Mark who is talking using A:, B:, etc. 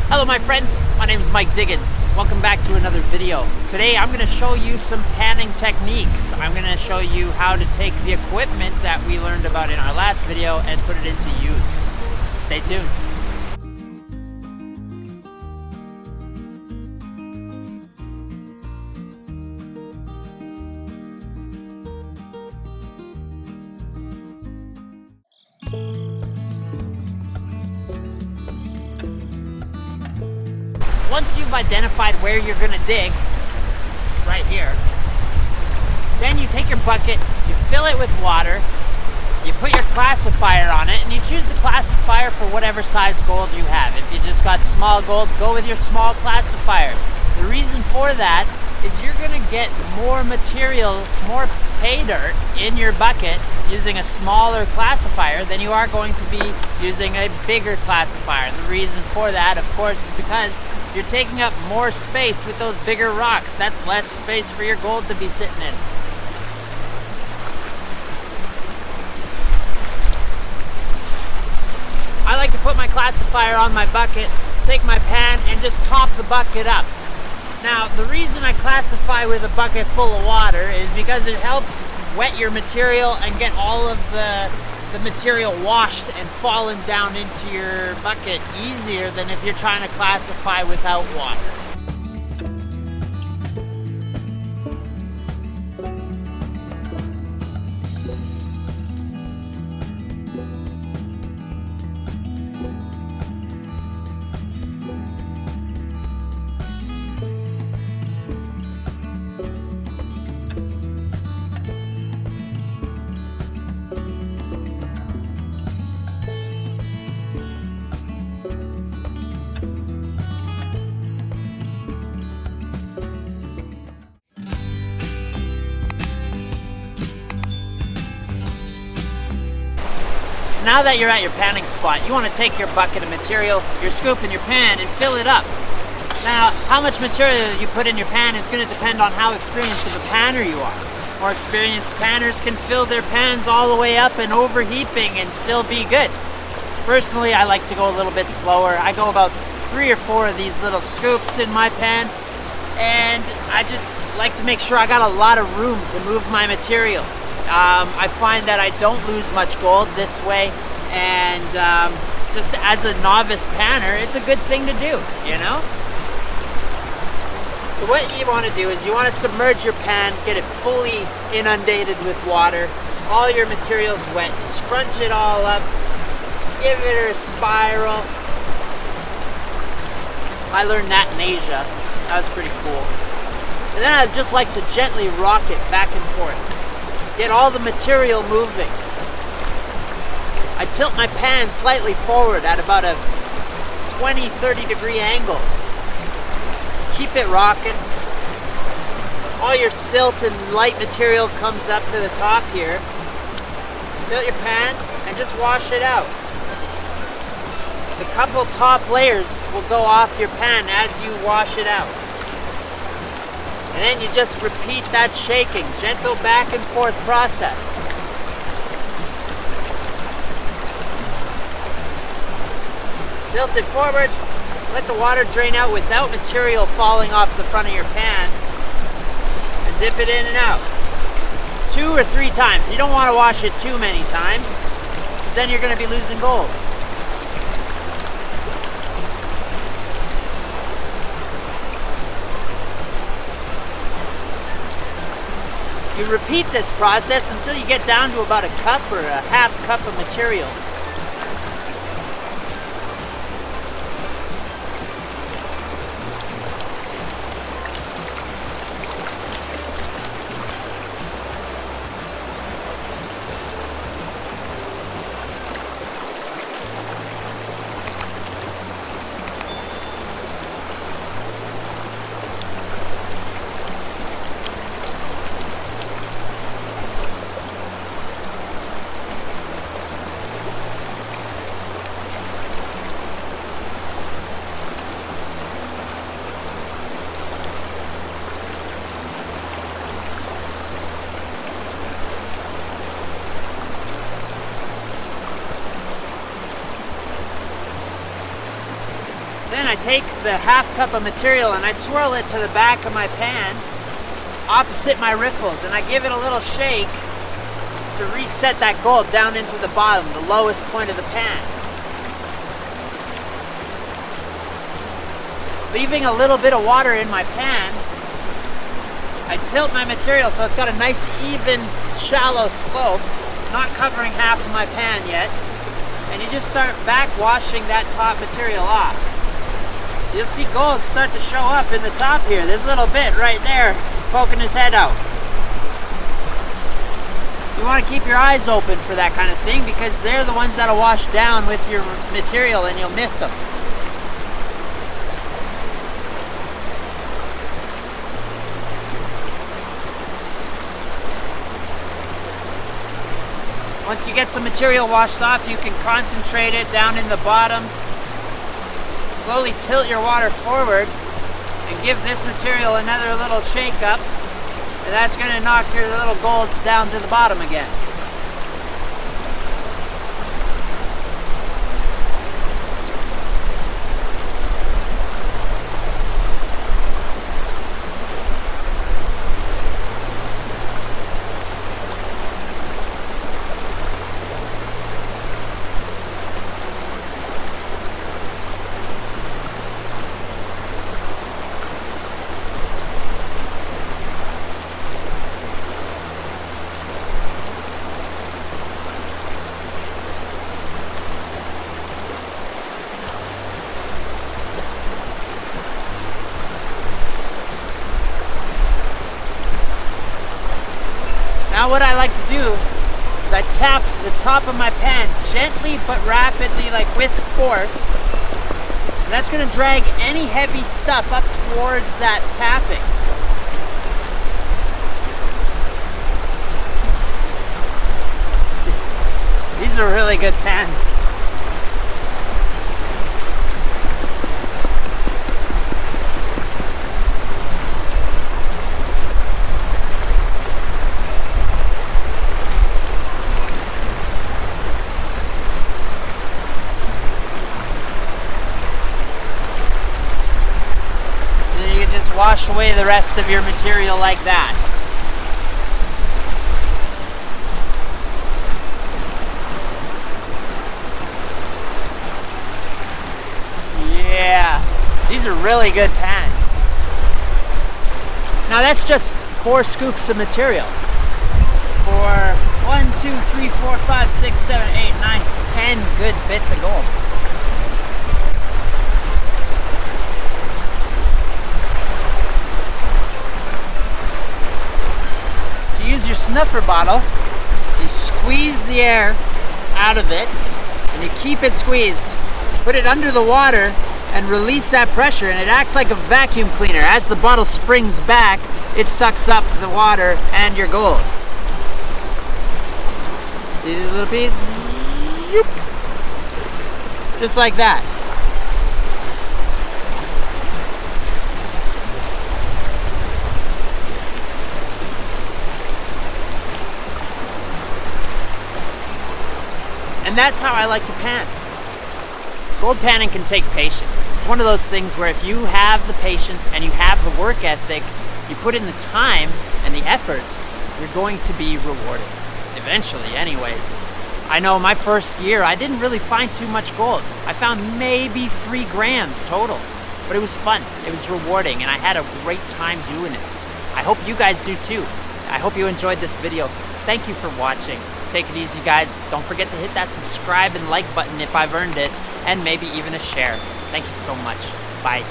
A: Hello my friends, my name is Mike Diggins. Welcome back to another video. Today I'm going to show you some panning techniques. I'm going to show you how to take the equipment that we learned about in our last video and put it into use. Stay tuned. Once you've identified where you're going to dig, right here, then you take your bucket, you fill it with water, you put your classifier on it, and you choose the classifier for whatever size gold you have. If you just got small gold, go with your small classifier. The reason for that is you're going to get more material, more pay dirt in your bucket using a smaller classifier than you are going to be using a bigger classifier. The reason for that, of course, is because you're taking up more space with those bigger rocks. That's less space for your gold to be sitting in. I like to put my classifier on my bucket, take my pan, and just top the bucket up. Now, the reason I classify with a bucket full of water is because it helps wet your material and get all of the material washed and fallen down into your bucket easier than if you're trying to classify without water. Now that you're at your panning spot, you want to take your bucket of material, your scoop and your pan and fill it up. Now, how much material you put in your pan is going to depend on how experienced of a panner you are. More experienced panners can fill their pans all the way up and overheaping and still be good. Personally, I like to go a little bit slower. I go about 3 or 4 of these little scoops in my pan, and I just like to make sure I got a lot of room to move my material. I find that I don't lose much gold this way, and just as a novice panner, it's a good thing to do, you know? So what you want to do is you want to submerge your pan, get it fully inundated with water, all your material's wet, you scrunch it all up, give it a spiral. I learned that in Asia. That was pretty cool. And then I'd just like to gently rock it back and forth. Get all the material moving. I tilt my pan slightly forward at about a 20-30 degree angle. Keep it rocking. All your silt and light material comes up to the top here. Tilt your pan and just wash it out. The couple top layers will go off your pan as you wash it out. And then you just repeat that shaking, gentle back and forth process. Tilt it forward, let the water drain out without material falling off the front of your pan, and dip it in and out. 2 or 3 times. You don't want to wash it too many times, because then you're going to be losing gold. You repeat this process until you get down to about a cup or a half cup of material. I take the half cup of material and I swirl it to the back of my pan, opposite my riffles, and I give it a little shake to reset that gold down into the bottom, the lowest point of the pan. Leaving a little bit of water in my pan, I tilt my material so it's got a nice even shallow slope, not covering half of my pan yet, and you just start back washing that top material off. You'll see gold start to show up in the top here. There's a little bit right there poking his head out. You want to keep your eyes open for that kind of thing because they're the ones that'll wash down with your material and you'll miss them. Once you get some material washed off, you can concentrate it down in the bottom. Slowly tilt your water forward and give this material another little shake up, and that's going to knock your little golds down to the bottom again. Now what I like to do is I tap the top of my pan gently but rapidly, like with force. And that's going to drag any heavy stuff up towards that tapping. These are really good pans. Wash away the rest of your material like that. Yeah, these are really good pans. Now that's just 4 scoops of material for 1, 2, 3, 4, 5, 6, 7, 8, 9, 10 good bits of gold. Use your snuffer bottle, you squeeze the air out of it and you keep it squeezed. Put it under the water and release that pressure, and it acts like a vacuum cleaner. As the bottle springs back, it sucks up the water and your gold. See the little piece? Just like that. And that's how I like to pan. Gold panning can take patience. It's one of those things where if you have the patience and you have the work ethic, you put in the time and the effort, you're going to be rewarded. Eventually, anyways. I know my first year, I didn't really find too much gold. I found maybe 3 grams total. But it was fun, it was rewarding, and I had a great time doing it. I hope you guys do too. I hope you enjoyed this video. Thank you for watching. Take it easy, guys. Don't forget to hit that subscribe and like button if I've earned it, and maybe even a share. Thank you so much. Bye.